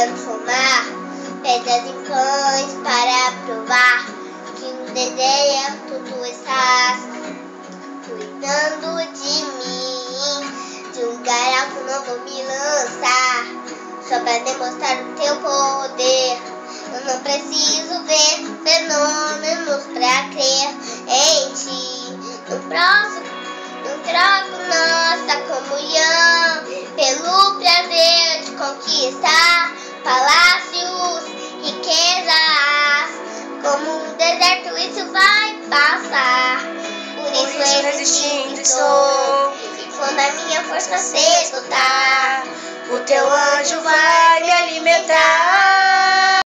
transformar pedras em pães para provar que no deserto tu estás cuidando de mim. De um lugar alto não vou me lançar, só para demonstrar o teu poder. Eu não preciso ver fenômenos para crer em ti. Não troco nossa comunhão pelo prazer de conquistar palácios, riquezas. Como um deserto isso vai passar. Por isso resistindo estou, e quando a minha força se esgotar, o teu anjo vai me alimentar.